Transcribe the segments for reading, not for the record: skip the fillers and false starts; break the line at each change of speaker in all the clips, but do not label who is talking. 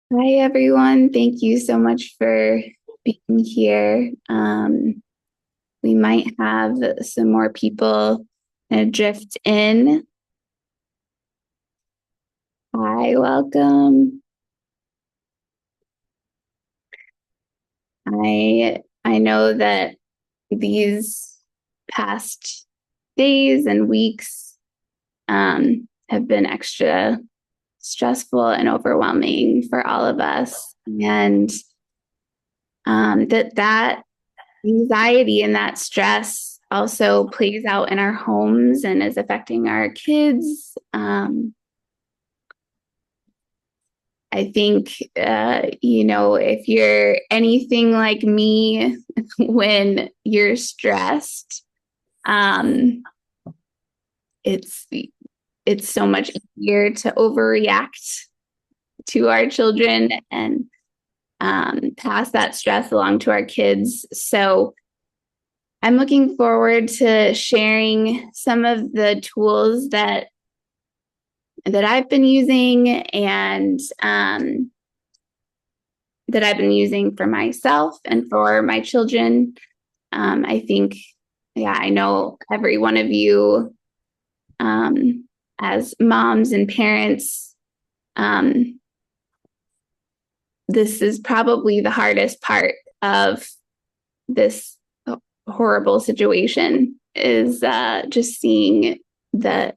Hi, everyone. Thank you so much for being here. We might have some more people drift in. Hi, welcome. I know that these past days and weeks have been extra stressful and overwhelming for all of us, and that anxiety and that stress also plays out in our homes and is affecting our kids. I think, if you're anything like me, when you're stressed, um, it's it's so much easier to overreact to our children and pass that stress along to our kids. So I'm looking forward to sharing some of the tools that I've been using and that I've been using for myself and for my children. I think, I know every one of you, as moms and parents, this is probably the hardest part of this horrible situation is just seeing the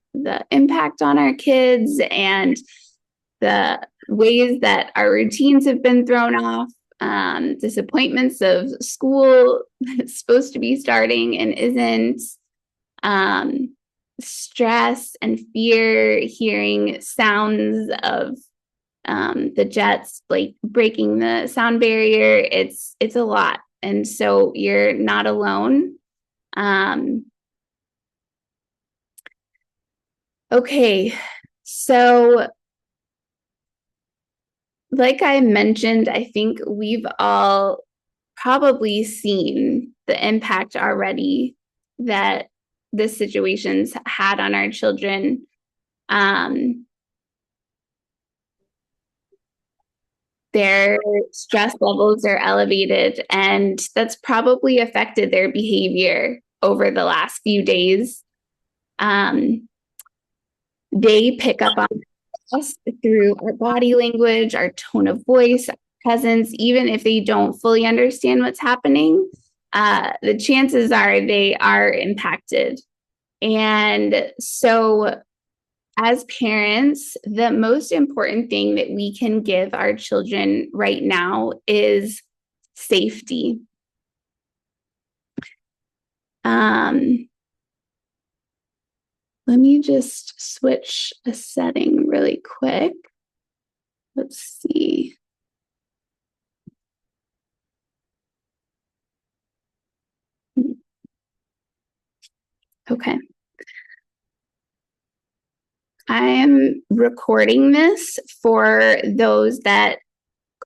impact on our kids and the ways that our routines have been thrown off, disappointments of school that's supposed to be starting and isn't, stress and fear, hearing sounds of the jets like breaking the sound barrier. It's a lot, and so you're not alone. Um, okay, so like I mentioned, I think we've all probably seen the impact already that this situation's had on our children. Um, their stress levels are elevated, and that's probably affected their behavior over the last few days. Um, they pick up on us through our body language, our tone of voice, our presence, even if they don't fully understand what's happening. The chances are they are impacted. And so, as parents, the most important thing that we can give our children right now is safety. Um, Let me just switch a setting really quick. Let's see. Okay. I am recording this for those that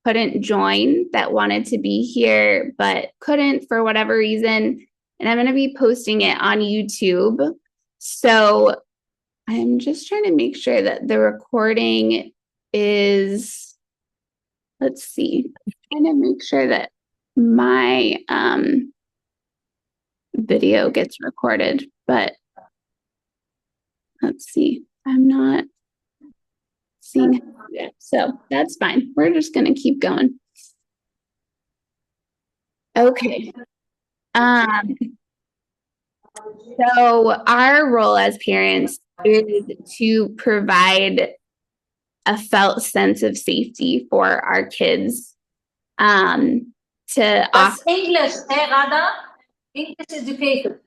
couldn't join, that wanted to be here, but couldn't for whatever reason. And I'm going to be posting it on YouTube. So I'm just trying to make sure that the recording is, let's see, trying to make sure that my video gets recorded, but let's see. I'm not seeing it, so that's fine. We're just going to keep going. Okay. Um, so our role as parents is to provide a felt sense of safety for our kids. To
That's English, hey, Rada? English education.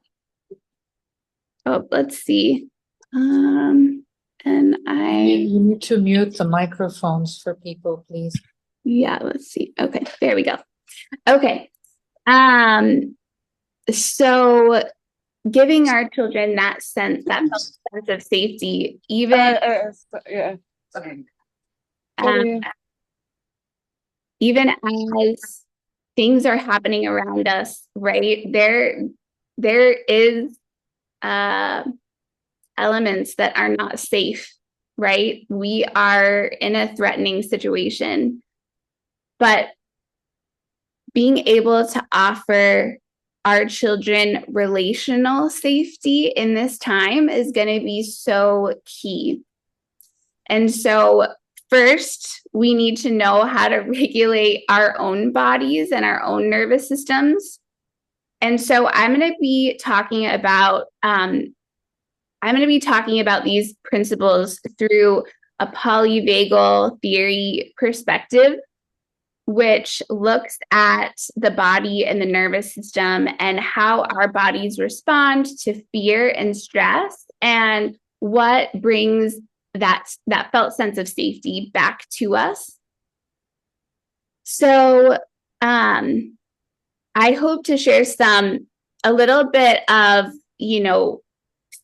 Oh, let's see. And
You need to mute the microphones for people, please.
Yeah, let's see. Okay, there we go. Okay. So giving our children that sense of safety, even even as things are happening around us, right? There is elements that are not safe, right? We are in a threatening situation. but being able to offer our children relational safety in this time is going to be so key. And so first, we need to know how to regulate our own bodies and our own nervous systems. And so I'm going to be talking about these principles through a polyvagal theory perspective, which looks at the body and the nervous system and how our bodies respond to fear and stress, and what brings that felt sense of safety back to us. So I hope to share a little bit of,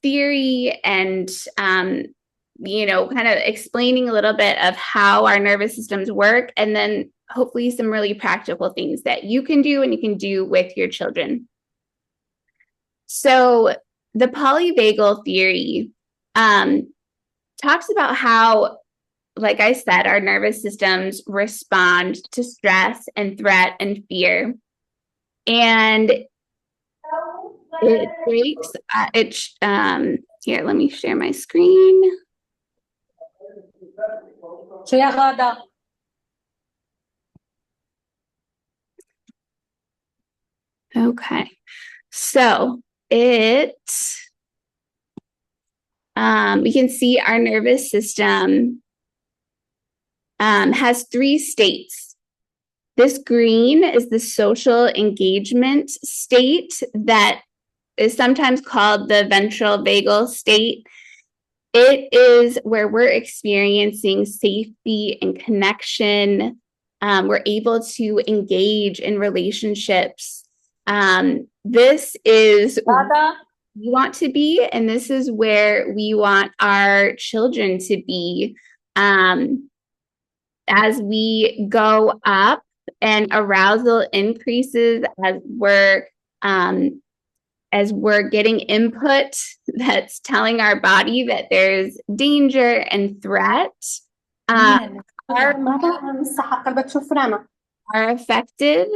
theory and, kind of explaining a little bit of how our nervous systems work, and then hopefully some really practical things that you can do and you can do with your children. So the polyvagal theory talks about how, like I said, our nervous systems respond to stress and threat and fear. And it breaks, here, let me share my screen.
So yeah, Ghada.
Okay, so we can see our nervous system has 3 states. This green is the social engagement state that is sometimes called the ventral vagal state. It is where we're experiencing safety and connection. We're able to engage in relationships. This is
Ghada.
we want to be, and this is where we want our children to be. As we go up and arousal increases, as we're getting input that's telling our body that there's danger and threat, are affected,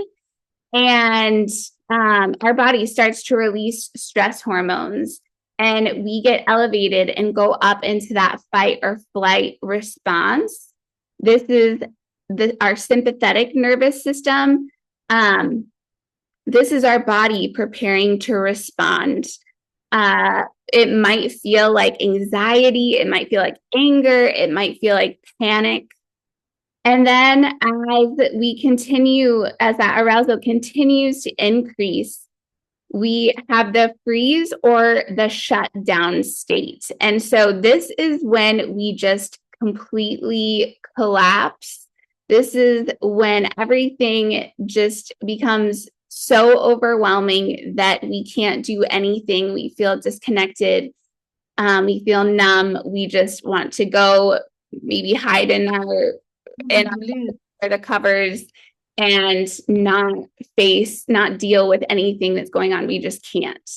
and our body starts to release stress hormones, and we get elevated and go up into that fight or flight response. This is our sympathetic nervous system. This is our body preparing to respond. It might feel like anxiety, it might feel like anger, it might feel like panic. And then as that arousal continues to increase, we have the freeze or the shutdown state. And so this is when we just completely collapse. This is when everything just becomes so overwhelming that we can't do anything. We feel disconnected. We feel numb. We just want to go maybe hide in the covers and not deal with anything that's going on. We just can't.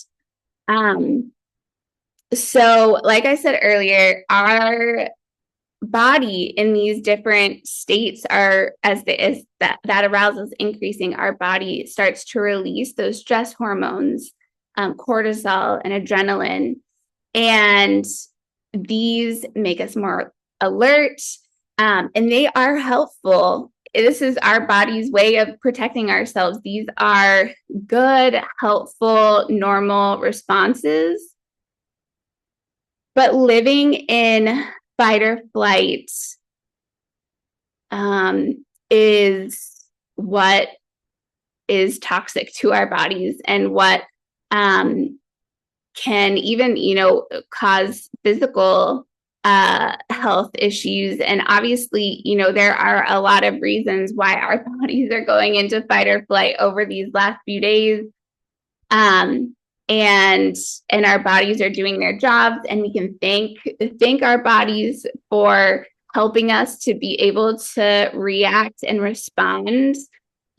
So like I said earlier, our body in these different states are, as that arousal is increasing, our body starts to release those stress hormones, cortisol and adrenaline, and these make us more alert, and they are helpful. This is our body's way of protecting ourselves. These are good, helpful, normal responses. But living in fight or flight is what is toxic to our bodies, and what can even, cause physical health issues. And obviously, there are a lot of reasons why our bodies are going into fight or flight over these last few days. And our bodies are doing their jobs, and we can thank our bodies for helping us to be able to react and respond.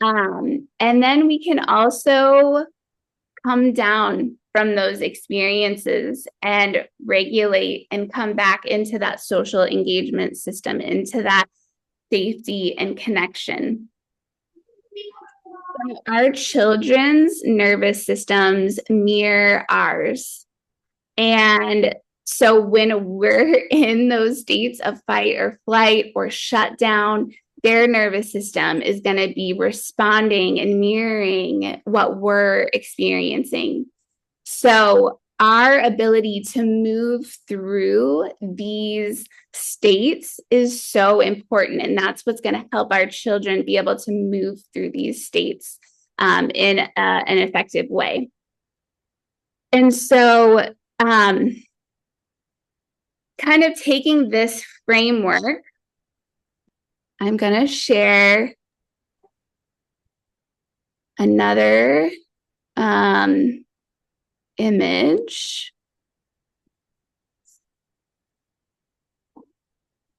And then we can also come down from those experiences and regulate and come back into that social engagement system, into that safety and connection. Our children's nervous systems mirror ours. And so when we're in those states of fight or flight or shutdown, their nervous system is going to be responding and mirroring what we're experiencing. So our ability to move through these states is so important. And that's what's going to help our children be able to move through these states in an effective way. And so, kind of taking this framework, I'm going to share another image.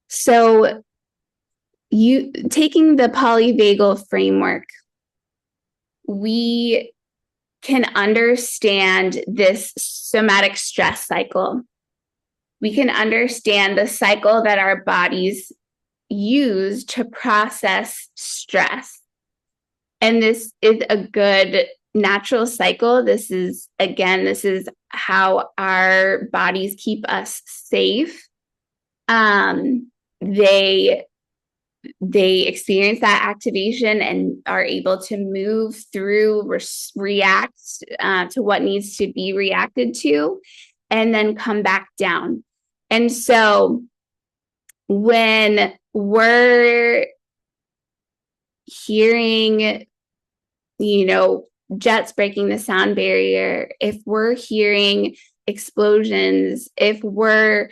So taking the polyvagal framework, we can understand this somatic stress cycle. We can understand the cycle that our bodies use to process stress. And this is a good natural cycle. This is how our bodies keep us safe. They experience that activation and are able to move through, react to what needs to be reacted to, and then come back down. And so when we're hearing, jets breaking the sound barrier, if we're hearing explosions, if we're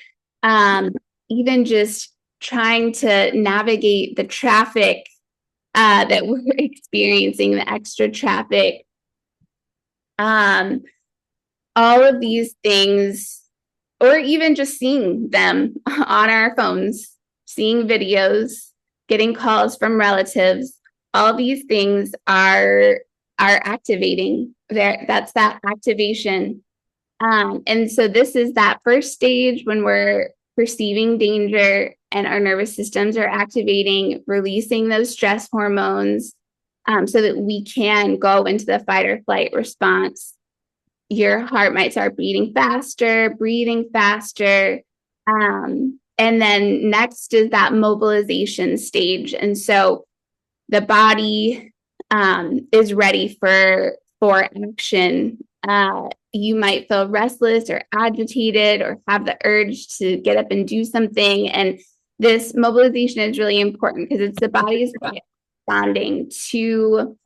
even just trying to navigate the traffic that we're experiencing, the extra traffic, all of these things, or even just seeing them on our phones, seeing videos, getting calls from relatives, all these things are activating. That's that activation. And so this is that first stage when we're perceiving danger and our nervous systems are activating, releasing those stress hormones so that we can go into the fight or flight response. Your heart might start beating faster, breathing faster. And then next is that mobilization stage. And so the body is ready for action. You might feel restless or agitated or have the urge to get up and do something. And this mobilization is really important because it's the body's responding to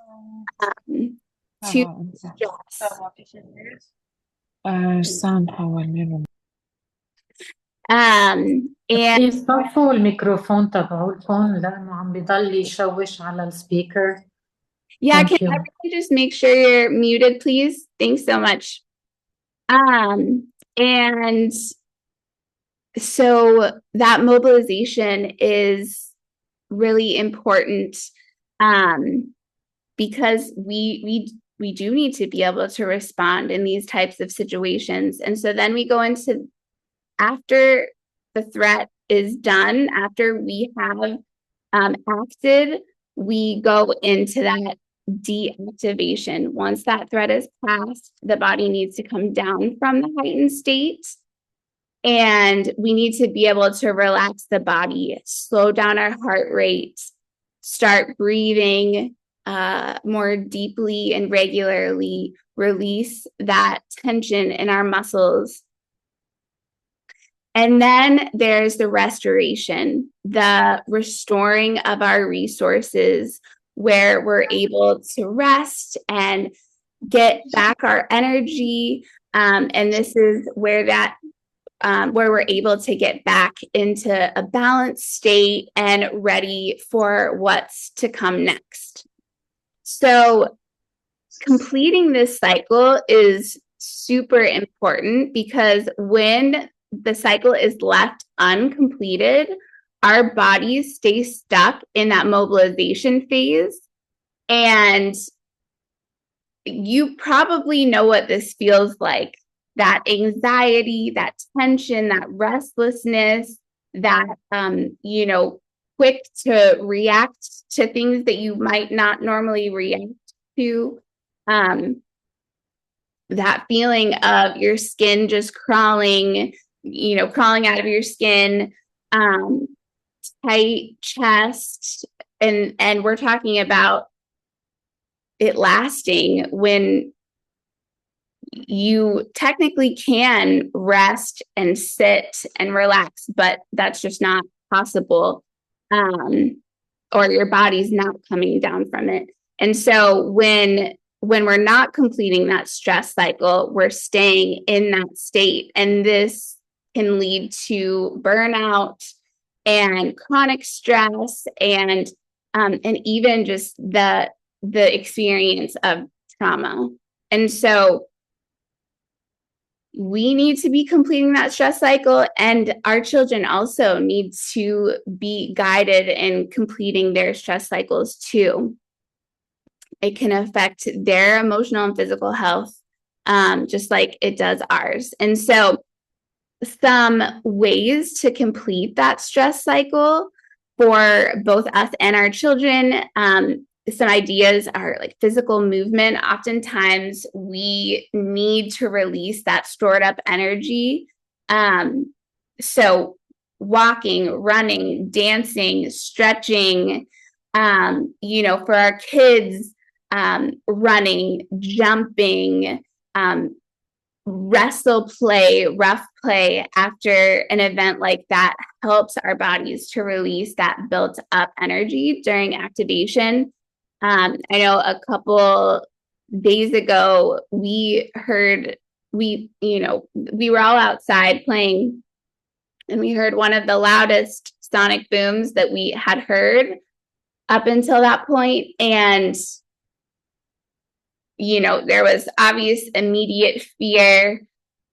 stress. And
بليز طفوا الميكروفون تبعولكم لأنه عم بضل يشوش على السبيكر.
yeah,
Thank
can
you.
everybody just make sure you're muted, please? Thanks so much. And so that mobilization is really important because we do need to be able to respond in these types of situations. And so then we go into, after the threat is done, after we have acted, we go into that deactivation. Once that threat is passed, the body needs to come down from the heightened state. And we need to be able to relax the body, slow down our heart rate, start breathing more deeply and regularly, release that tension in our muscles. And then there's the restoration, the restoring of our resources, where we're able to rest and get back our energy. And this is where where we're able to get back into a balanced state and ready for what's to come next. So completing this cycle is super important because when the cycle is left uncompleted, our bodies stay stuck in that mobilization phase. And you probably know what this feels like. That anxiety, that tension, that restlessness, that, quick to react to things that you might not normally react to. That feeling of your skin just crawling out of your skin, tight chest, and we're talking about it lasting when you technically can rest and sit and relax, but that's just not possible, or your body's not coming down from it. And so when we're not completing that stress cycle, we're staying in that state, and this can lead to burnout and chronic stress, and even just the experience of trauma. And so we need to be completing that stress cycle, and our children also need to be guided in completing their stress cycles too. It can affect their emotional and physical health, just like it does ours. And so some ways to complete that stress cycle for both us and our children, some ideas are like physical movement. Oftentimes we need to release that stored up energy. So walking, running, dancing, stretching, for our kids, running, jumping, wrestle play, rough play after an event like that helps our bodies to release that built up energy during activation. I know a couple days ago, we were all outside playing, and we heard one of the loudest sonic booms that we had heard up until that point. And there was obvious immediate fear.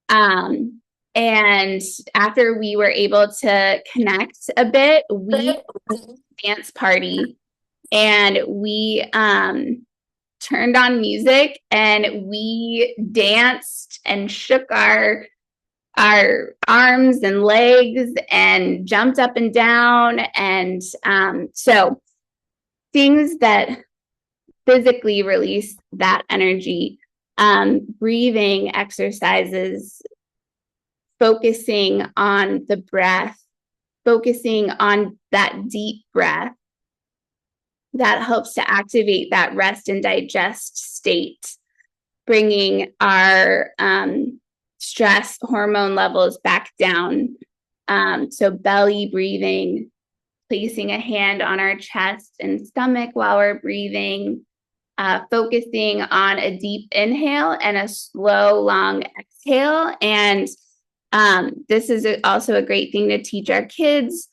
And after we were able to connect a bit, we dance party, and we turned on music, and we danced and shook our arms and legs and jumped up and down. And so things that physically release that energy, breathing exercises, focusing on the breath, focusing on that deep breath, that helps to activate that rest and digest state, bringing our stress hormone levels back down. So belly breathing, placing a hand on our chest and stomach while we're breathing, focusing on a deep inhale and a slow, long exhale. And this is also a great thing to teach our kids.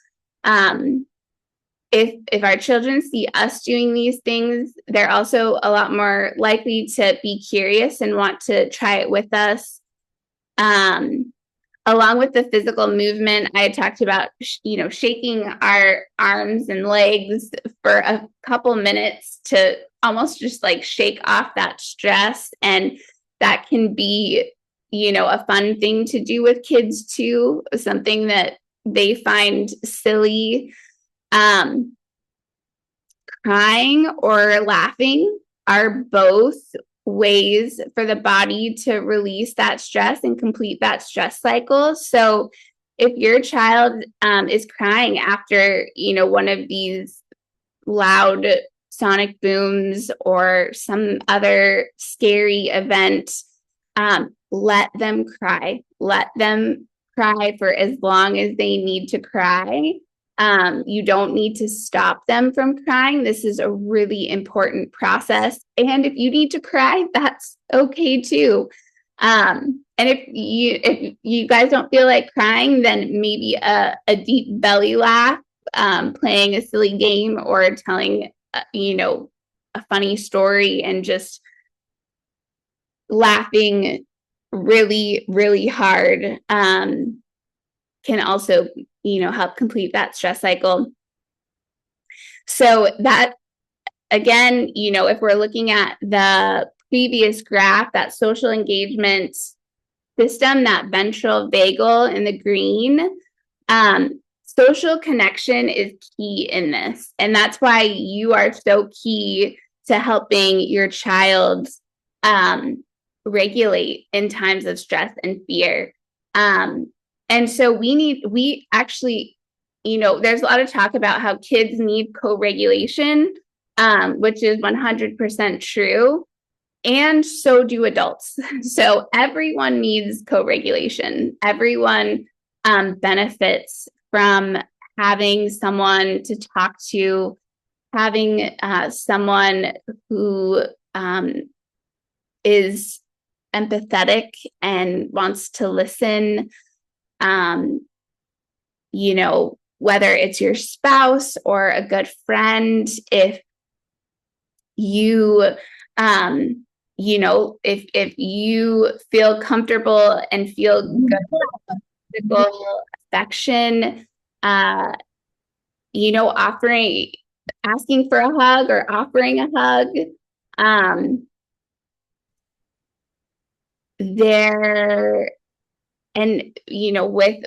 If our children see us doing these things, they're also a lot more likely to be curious and want to try it with us. Along with the physical movement, I had talked about, shaking our arms and legs for a couple minutes to almost just like shake off that stress. And that can be, a fun thing to do with kids too, something that they find silly. Crying or laughing are both ways for the body to release that stress and complete that stress cycle. So if your child is crying after, one of these loud sonic booms or some other scary event, let them cry. Let them cry for as long as they need to cry. You don't need to stop them from crying. This is a really important process. And if you need to cry, that's okay too. And if you guys don't feel like crying, then maybe a deep belly laugh, playing a silly game, or telling, a funny story and just laughing really, really hard, can also, help complete that stress cycle. So that, again, if we're looking at the previous graph, that social engagement system, that ventral vagal in the green, social connection is key in this. And that's why you are so key to helping your child regulate in times of stress and fear. And so we actually, there's a lot of talk about how kids need co-regulation, which is 100% true. And so do adults. So everyone needs co-regulation. Everyone benefits from having someone to talk to, having someone who is empathetic and wants to listen. Whether it's your spouse or a good friend, if you if you feel comfortable and feel good physical affection, asking for a hug or offering a hug,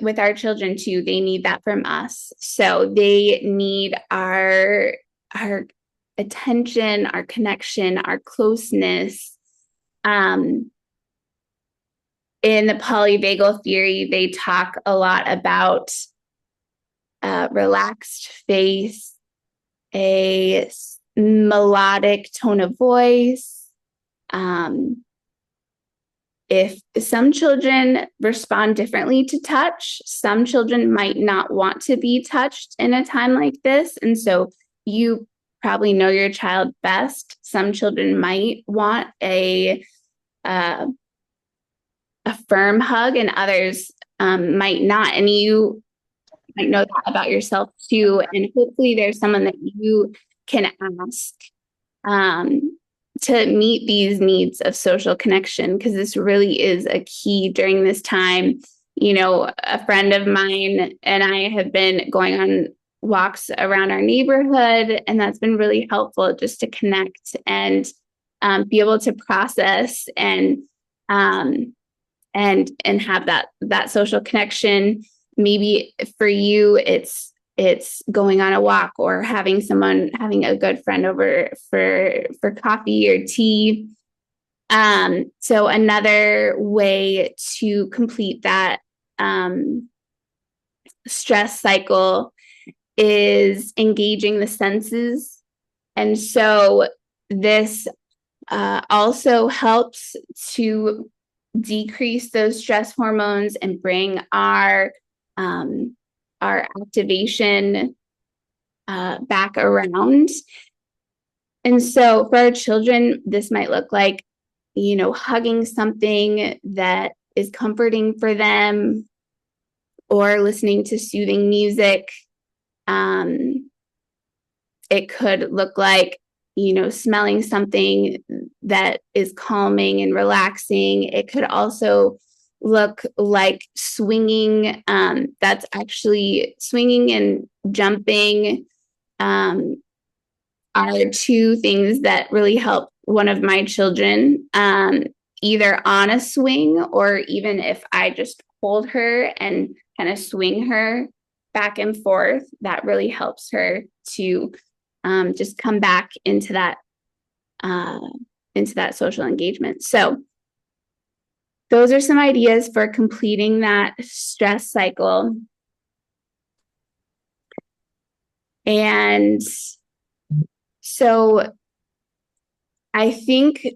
with our children too, they need that from us. So they need our attention, our connection, our closeness. In the polyvagal theory, they talk a lot about relaxed face, a melodic tone of voice. If some children respond differently to touch, some children might not want to be touched in a time like this. And so you probably know your child best. Some children might want a firm hug and others might not. And you might know that about yourself too. And hopefully there's someone that you can ask to meet these needs of social connection, because this really is a key during this time. A friend of mine and I have been going on walks around our neighborhood, and that's been really helpful just to connect and be able to process and have that social connection. Maybe for you, it's going on a walk or having a good friend over for coffee or tea. So another way to complete that stress cycle is engaging the senses. And so this also helps to decrease those stress hormones and bring our activation back around. And so for our children, this might look like, hugging something that is comforting for them or listening to soothing music. It could look like, smelling something that is calming and relaxing. It could also look like swinging. That's actually swinging and jumping are two things that really help one of my children, either on a swing or even if I just hold her and kind of swing her back and forth, that really helps her to just come back into that social engagement. So those are some ideas for completing that stress cycle. And so I think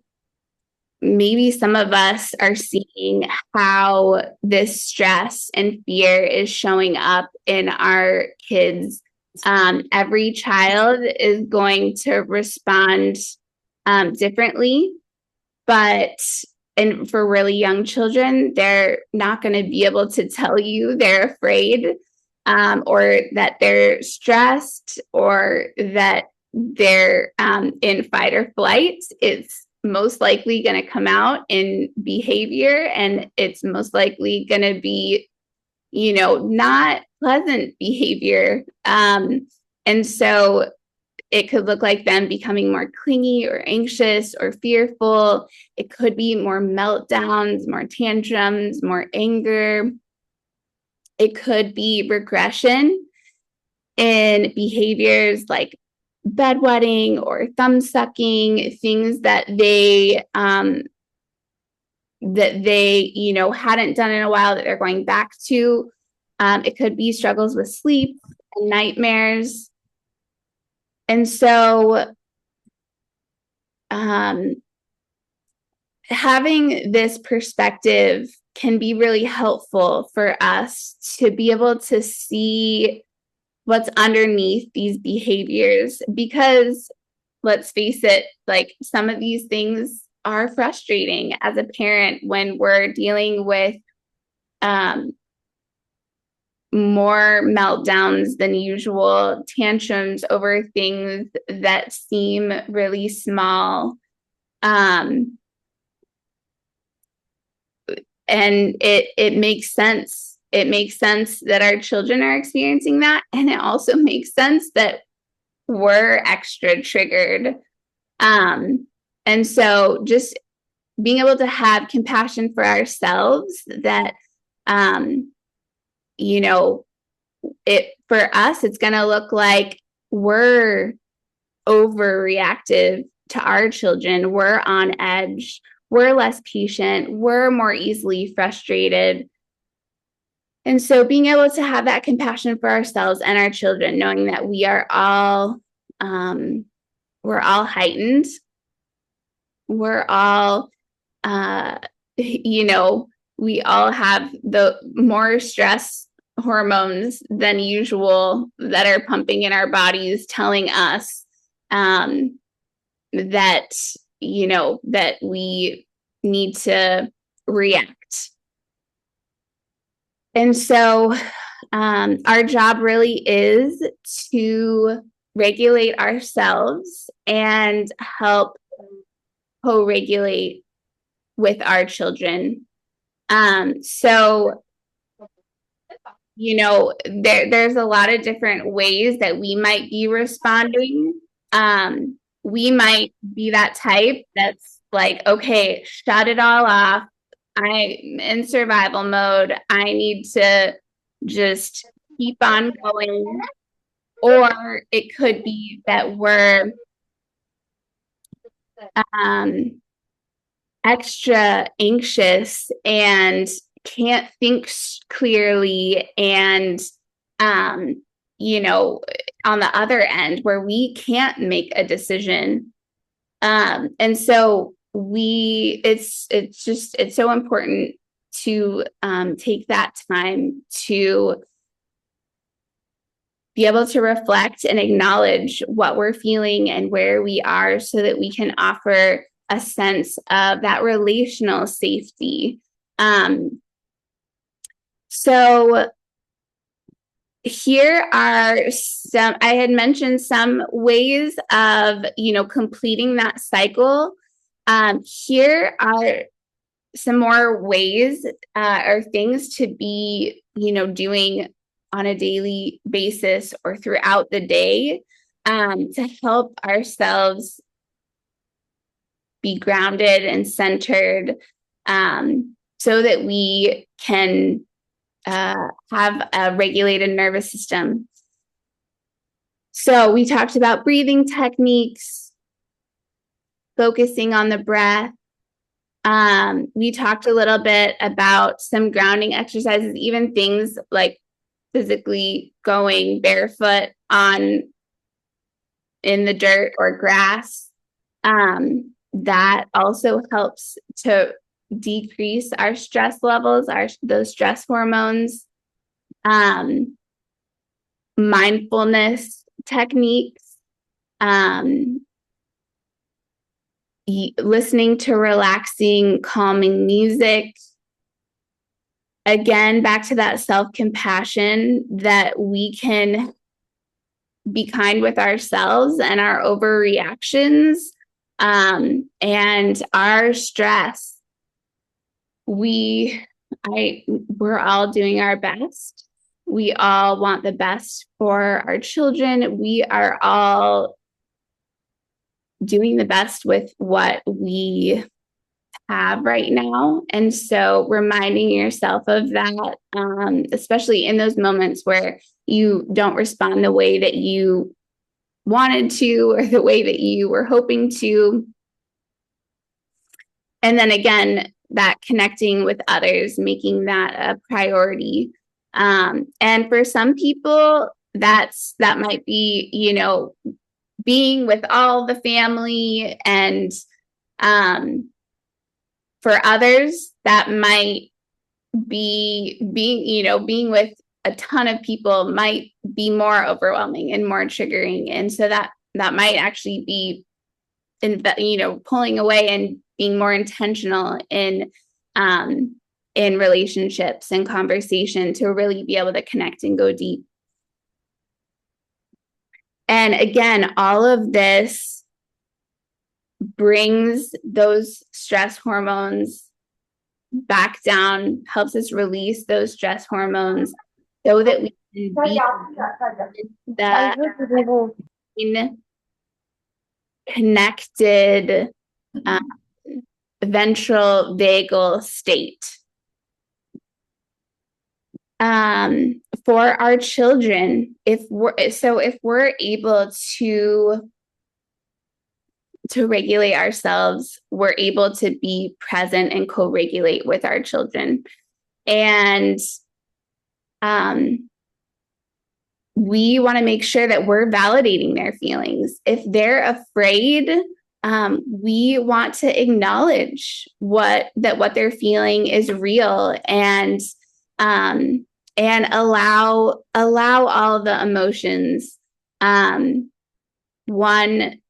maybe some of us are seeing how this stress and fear is showing up in our kids. Every child is going to respond differently, and for really young children, they're not going to be able to tell you they're afraid or that they're stressed or that they're in fight or flight. It's most likely going to come out in behavior, and it's most likely going to be, not pleasant behavior. And so it could look like them becoming more clingy or anxious or fearful. It could be more meltdowns, more tantrums, more anger. It could be regression. in behaviors like bedwetting or thumb sucking, things that they hadn't done in a while that they're going back to. It could be struggles with sleep and nightmares. And so having this perspective can be really helpful for us to be able to see what's underneath these behaviors, because let's face it, like some of these things are frustrating as a parent when we're dealing with more meltdowns than usual, tantrums over things that seem really small. And it makes sense. It makes sense that our children are experiencing that. And it also makes sense that we're extra triggered. And so just being able to have compassion for ourselves that, for us, it's going to look like we're overreactive to our children. We're on edge. We're less patient. We're more easily frustrated. And so being able to have that compassion for ourselves and our children, knowing that we are all, we're all heightened. We're all, we all have the more stress hormones than usual that are pumping in our bodies, telling us that we need to react. And so our job really is to regulate ourselves and help co-regulate with our children. There's a lot of different ways that we might be responding. We might be that type that's like, okay, shut it all off. I'm in survival mode. I need to just keep on going. Or it could be that we're extra anxious and can't think clearly, and on the other end where we can't make a decision, and so it's so important to take that time to be able to reflect and acknowledge what we're feeling and where we are, so that we can offer a sense of that relational safety. So here are I had mentioned some ways of, completing that cycle. Here are some more ways or things to be, doing on a daily basis or throughout the day to help ourselves be grounded and centered, so that we can have a regulated nervous system. So we talked about breathing techniques, focusing on the breath. We talked a little bit about some grounding exercises, even things like physically going barefoot in the dirt or grass. That also helps to decrease our stress levels, those stress hormones. Mindfulness techniques, listening to relaxing, calming music. Again, back to that self-compassion, that we can be kind with ourselves and our overreactions, and our stress. We're all doing our best. We all want the best for our children. We are all doing the best with what we have right now. And so reminding yourself of that, especially in those moments where you don't respond the way that you wanted to or the way that you were hoping to. And then again, that connecting with others, making that a priority. And for some people, that might be, being with all the family, and for others, that might be being with a ton of people might be more overwhelming and more triggering. And so that might actually be pulling away and being more intentional in relationships and conversation to really be able to connect and go deep. And again, all of this brings those stress hormones back down, helps us release those stress hormones so that we can be the connected ventral vagal state. For our children, if we're able to regulate ourselves, we're able to be present and co-regulate with our children. And we want to make sure that we're validating their feelings. If they're afraid, we want to acknowledge what they're feeling is real, and allow all the emotions. One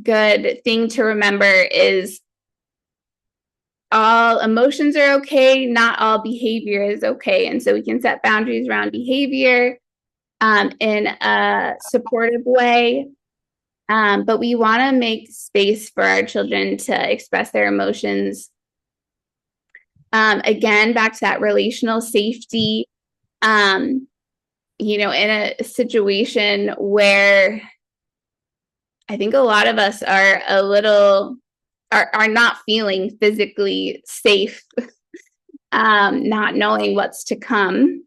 good thing to remember is all emotions are okay, not all behavior is okay. And so we can set boundaries around behavior in a supportive way. But we want to make space for our children to express their emotions. Again, back to that relational safety, in a situation where I think a lot of us are are not feeling physically safe, not knowing what's to come.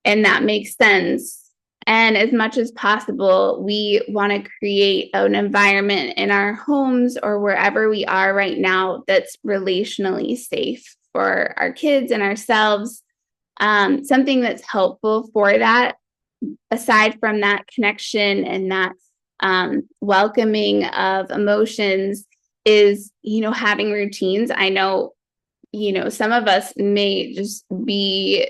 And that makes sense. And as much as possible, we want to create an environment in our homes or wherever we are right now that's relationally safe for our kids and ourselves. Something that's helpful for that, aside from that connection and that welcoming of emotions, is, having routines. I know, some of us may just be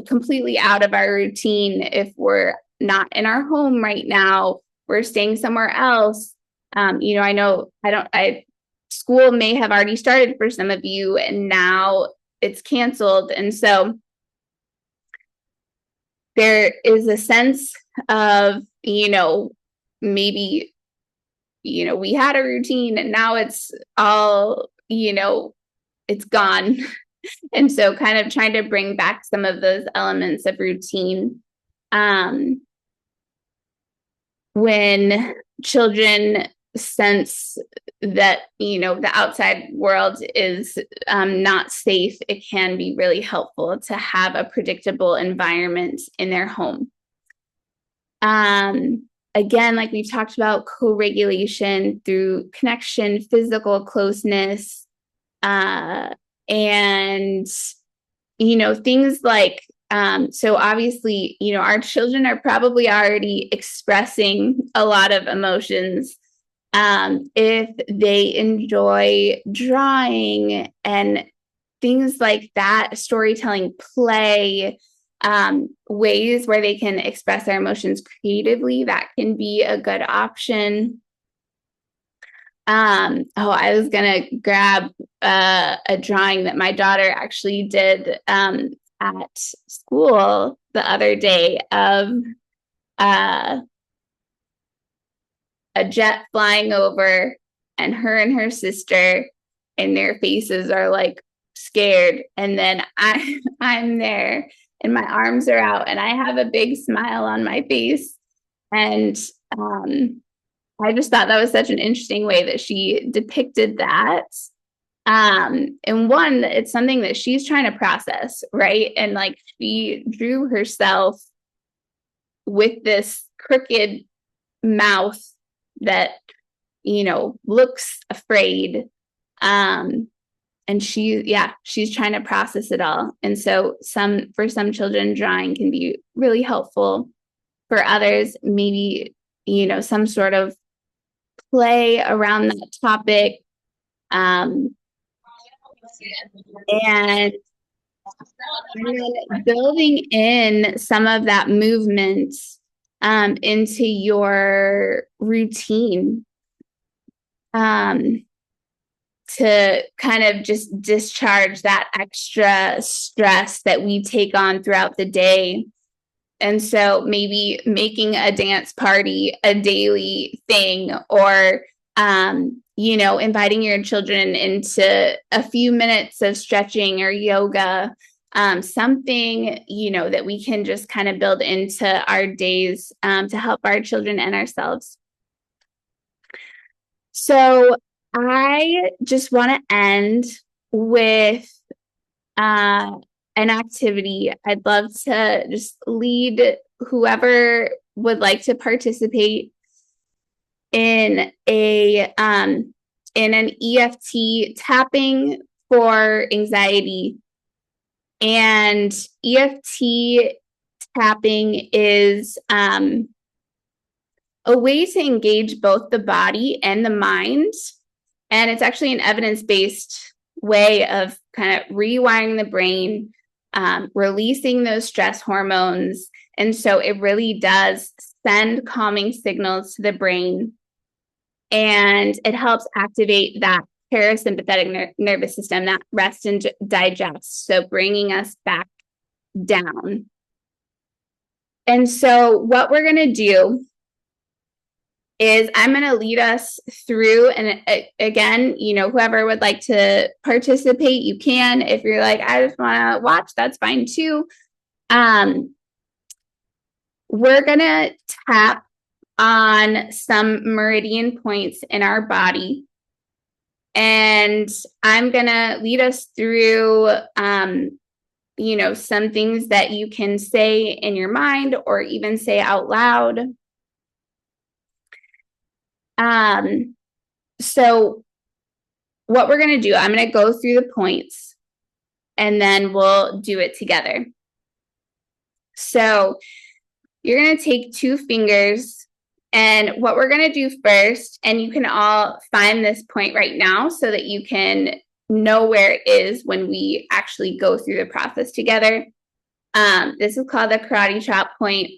completely out of our routine if we're not in our home right now, we're staying somewhere else. I know school may have already started for some of you and now it's canceled. And so there is a sense of, maybe, we had a routine and now it's all, it's gone. And so kind of trying to bring back some of those elements of routine. When children sense that, the outside world is not safe, it can be really helpful to have a predictable environment in their home. Again, like we've talked about, co-regulation through connection, physical closeness, and, things like, so obviously, our children are probably already expressing a lot of emotions. If they enjoy drawing and things like that, storytelling, play, ways where they can express their emotions creatively, that can be a good option. I was gonna grab a drawing that my daughter actually did at school the other day of a jet flying over and her sister, and their faces are like scared, and then I'm there and my arms are out and I have a big smile on my face, and I just thought that was such an interesting way that she depicted that. And one, it's something that she's trying to process, right? And like she drew herself with this crooked mouth that, you know, looks afraid. And she's trying to process it all. And so for some children, drawing can be really helpful. For others, maybe, you know, some sort of play around that topic. And then building in some of that movement into your routine to kind of just discharge that extra stress that we take on throughout the day. And so maybe making a dance party a daily thing, or you know, inviting your children into a few minutes of stretching or yoga, something, you know, that we can just kind of build into our days to help our children and ourselves. So I just want to end with an activity. I'd love to just lead whoever would like to participate in an EFT tapping for anxiety. And EFT tapping is a way to engage both the body and the mind. And it's actually an evidence-based way of kind of rewiring the brain, releasing those stress hormones. And so it really does send calming signals to the brain. And it helps activate that parasympathetic nervous system, that rest and digest. So bringing us back down. And so what we're going to do is I'm going to lead us through, and again, you know, whoever would like to participate, you can. If you're like, I just want to watch, that's fine too. We're going to tap on some meridian points in our body, and I'm going to lead us through, you know, some things that you can say in your mind or even say out loud. So what we're going to do, I'm going to go through the points and then we'll do it together. So you're going to take 2 fingers, and what we're going to do first, and you can all find this point right now so that you can know where it is when we actually go through the process together. This is called the karate chop point.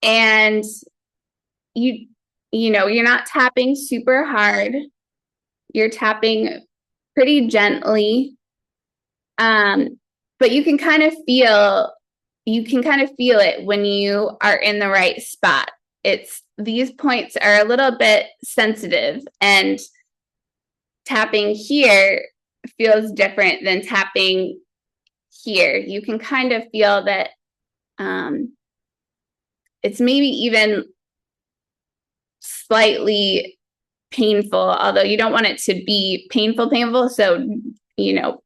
And you know, you're not tapping super hard. You're tapping pretty gently. But you can kind of feel it when you are in the right spot. These points are a little bit sensitive, and tapping here feels different than tapping here. You can kind of feel that it's maybe even slightly painful, although you don't want it to be painful. So, you know,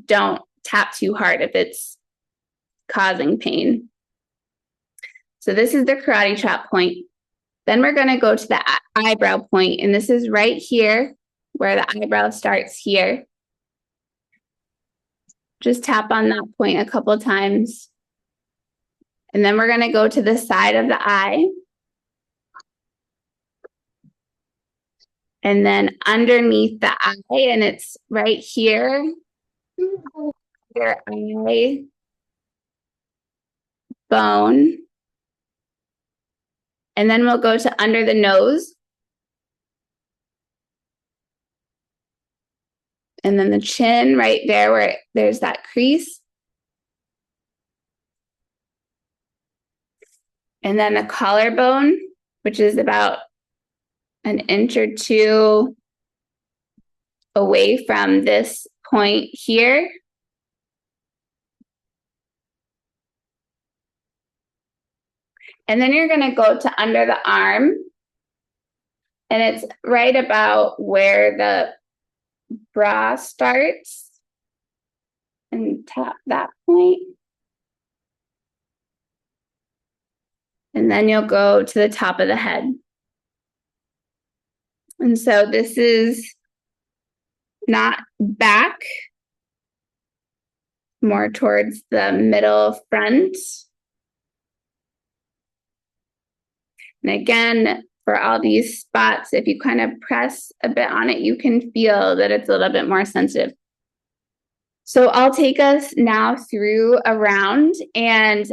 don't tap too hard if it's causing pain. So this is the karate chop point. Then we're going to go to the eyebrow point, and this is right here where the eyebrow starts here. Just tap on that point a couple of times. And then we're going to go to the side of the eye. And then underneath the eye, and it's right here, your eye bone. And then we'll go to under the nose. And then the chin right there where there's that crease. And then the collarbone, which is about an inch or 2 away from this point here. And then you're going to go to under the arm. And it's right about where the bra starts, and tap that point. And then you'll go to the top of the head. And so this is not back, more towards the middle front. And again, for all these spots, if you kind of press a bit on it, you can feel that it's a little bit more sensitive. So I'll take us now through a round, and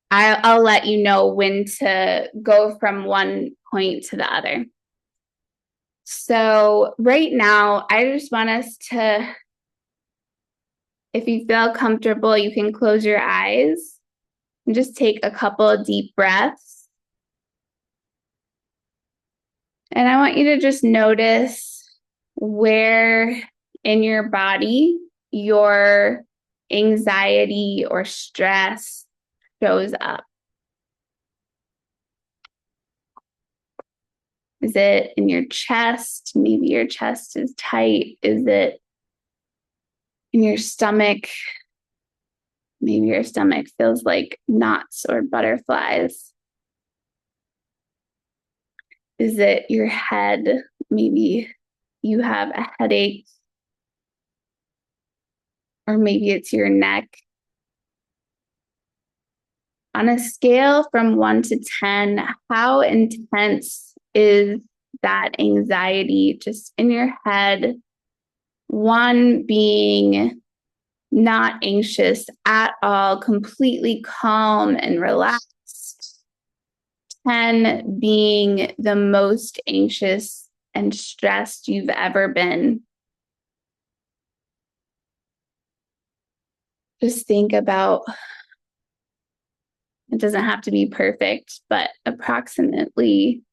I'll let you know when to go from one point to the other. So right now, I just want us to, if you feel comfortable, you can close your eyes and just take a couple of deep breaths. And I want you to just notice where in your body your anxiety or stress shows up. Is it in your chest? Maybe your chest is tight. Is it in your stomach? Maybe your stomach feels like knots or butterflies. Is it your head? Maybe you have a headache. Or maybe it's your neck. On a scale from 1 to 10, how intense is that anxiety just in your head? 1 being not anxious at all, completely calm and relaxed. 10 being the most anxious and stressed you've ever been. Just think about, it doesn't have to be perfect, but approximately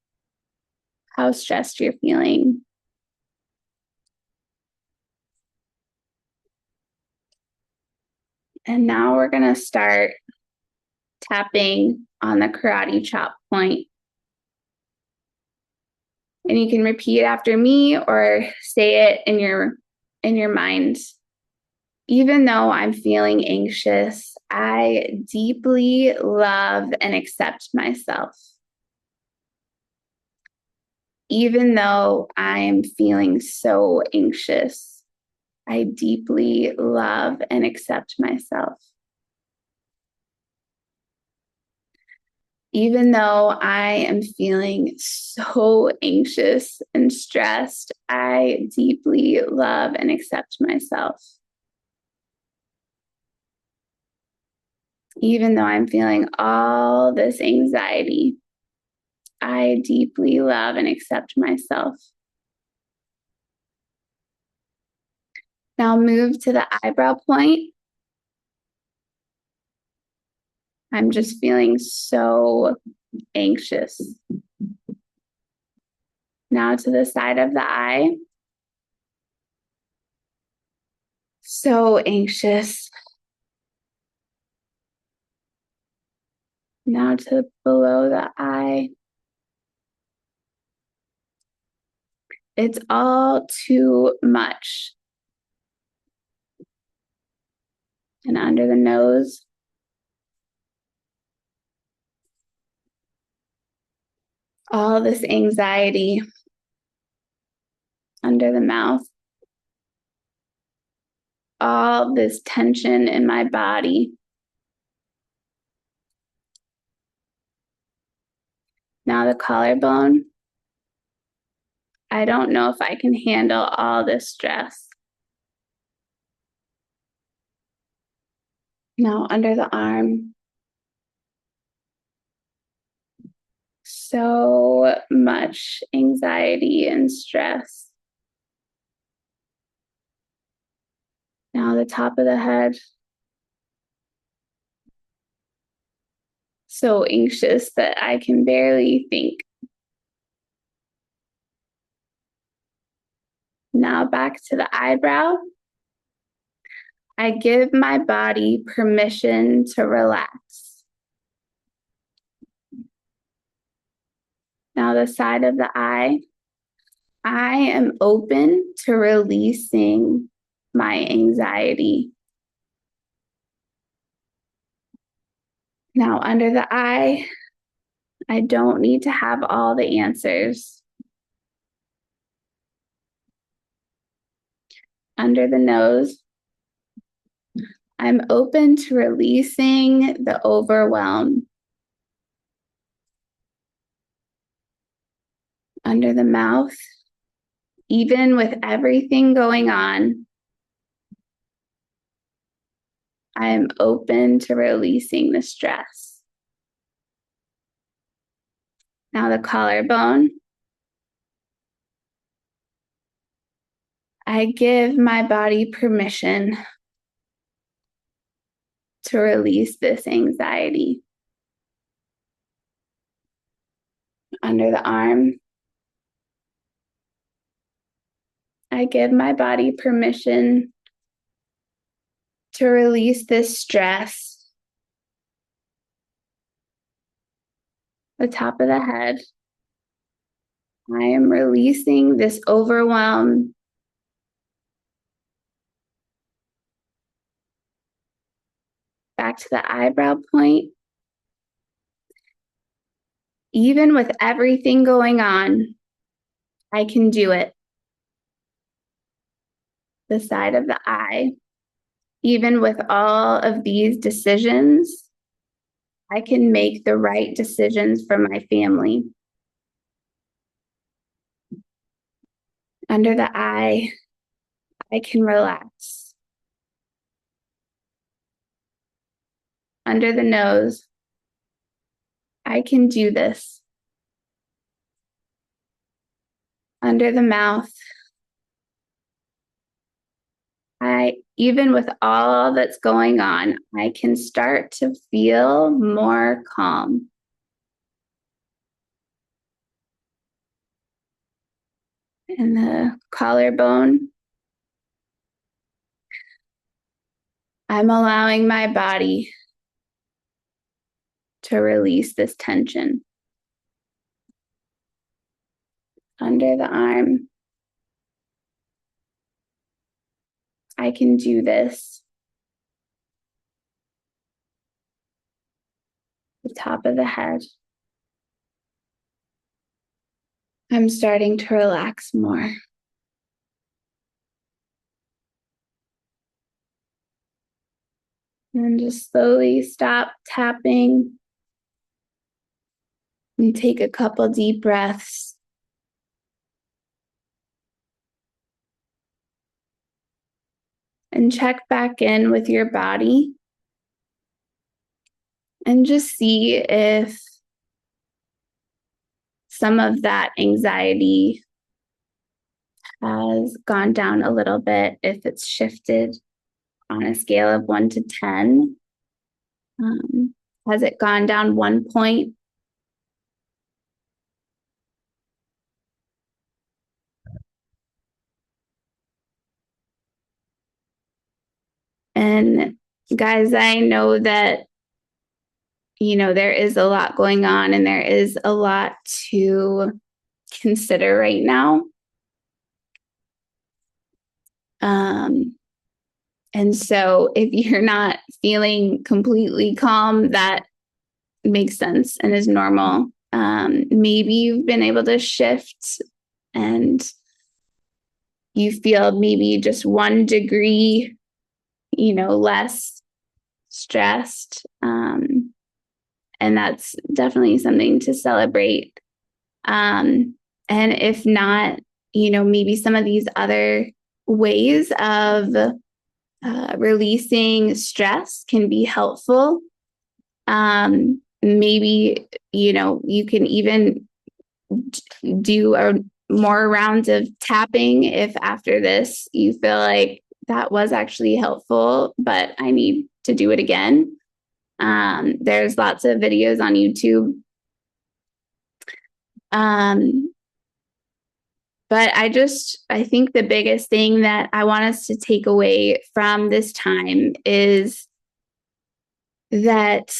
how stressed you're feeling. And now we're going to start tapping on the karate chop point. And you can repeat after me or say it in your mind. Even though I'm feeling anxious, I deeply love and accept myself. Even though I'm feeling so anxious, I deeply love and accept myself. Even though I am feeling so anxious and stressed, I deeply love and accept myself. Even though I'm feeling all this anxiety, I deeply love and accept myself. Now move to the eyebrow point. I'm just feeling so anxious. Now to the side of the eye. So anxious. Now to below the eye. It's all too much. And under the nose. All this anxiety under the mouth. All this tension in my body. Now the collarbone. I don't know if I can handle all this stress. Now under the arm. So much anxiety and stress. Now the top of the head. So anxious that I can barely think. Now back to the eyebrow. I give my body permission to relax. Now the side of the eye. I am open to releasing my anxiety. Now under the eye, I don't need to have all the answers. Under the nose, I'm open to releasing the overwhelm. Under the mouth, even with everything going on, I am open to releasing the stress. Now the collarbone. I give my body permission to release this anxiety. Under the arm, I give my body permission to release this stress. The top of the head, I am releasing this overwhelm. Back to the eyebrow point. Even with everything going on, I can do it. The side of the eye. Even with all of these decisions, I can make the right decisions for my family. Under the eye, I can relax. Under the nose, I can do this. Under the mouth, even with all that's going on, I can start to feel more calm. And the collarbone, I'm allowing my body to release this tension. Under the arm, I can do this. The top of the head, I'm starting to relax more. And just slowly stop tapping and take a couple deep breaths. And check back in with your body and just see if some of that anxiety has gone down a little bit, if it's shifted on a scale of 1 to 10. Has it gone down 1 point? And guys, I know that, there is a lot going on and there is a lot to consider right now. And so if you're not feeling completely calm, that makes sense and is normal. Maybe you've been able to shift and you feel maybe just 1 degree, less stressed. And that's definitely something to celebrate. And if not, maybe some of these other ways of releasing stress can be helpful. Maybe, you can even do more rounds of tapping if after this you feel like that was actually helpful, but I need to do it again. There's lots of videos on YouTube. But I think the biggest thing that I want us to take away from this time is that,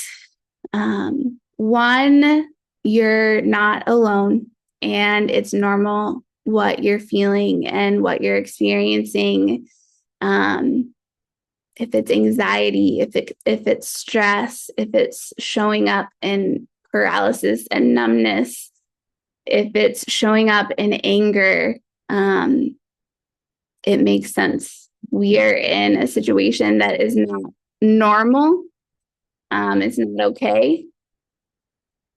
one, you're not alone, and it's normal what you're feeling and what you're experiencing. If it's anxiety, if it's stress, if it's showing up in paralysis and numbness, if it's showing up in anger, it makes sense. We are in a situation that is not normal. It's not okay.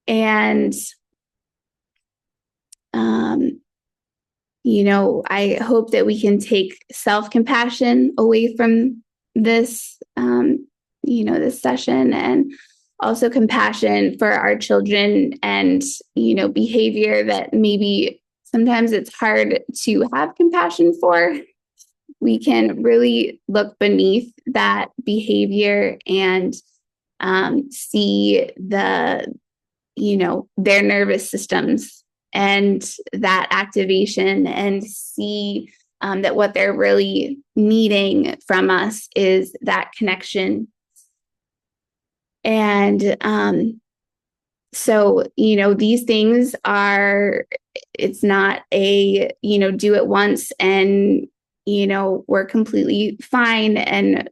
And, I hope that we can take self-compassion away from this, this session, and also compassion for our children and, behavior that maybe sometimes it's hard to have compassion for. We can really look beneath that behavior and see their nervous systems and that activation, and see that what they're really needing from us is that connection. And so, these things are, it's not a, do it once and, we're completely fine and,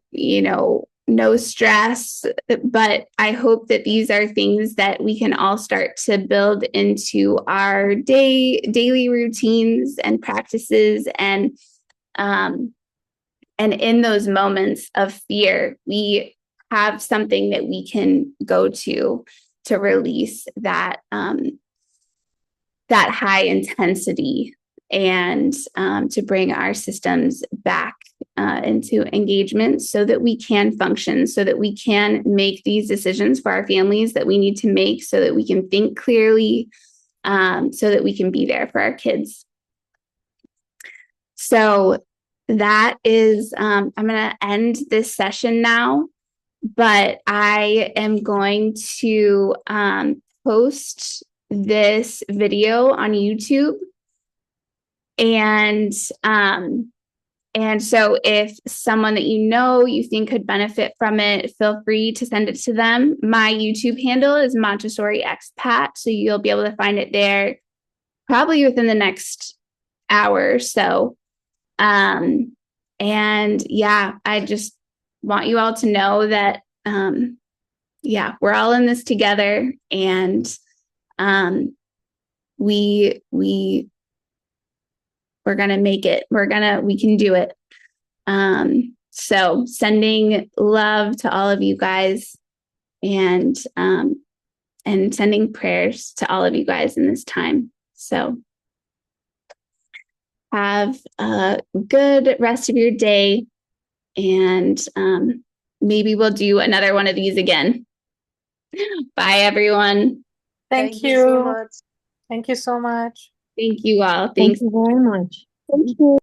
no stress. But I hope that these are things that we can all start to build into our daily routines and practices. And in those moments of fear, we have something that we can go to release that that high intensity, and to bring our systems back into engagement so that we can function, so that we can make these decisions for our families that we need to make, so that we can think clearly, so that we can be there for our kids. So that is, I'm going to end this session now, but I am going to post this video on YouTube. And so if someone that you think could benefit from it, feel free to send it to them. My YouTube handle is Montessori Expat, so you'll be able to find it there probably within the next hour or so. And yeah, I just want you all to know that, we're all in this together, and we're going to make it. We can do it. So sending love to all of you guys, and sending prayers to all of you guys in this time. So have a good rest of your day, and maybe we'll do another one of these again. Bye, everyone.
Thank you.
so much.
Thank you so much.
Thank you all.
Thank
Thanks.
you very much.
Thank you.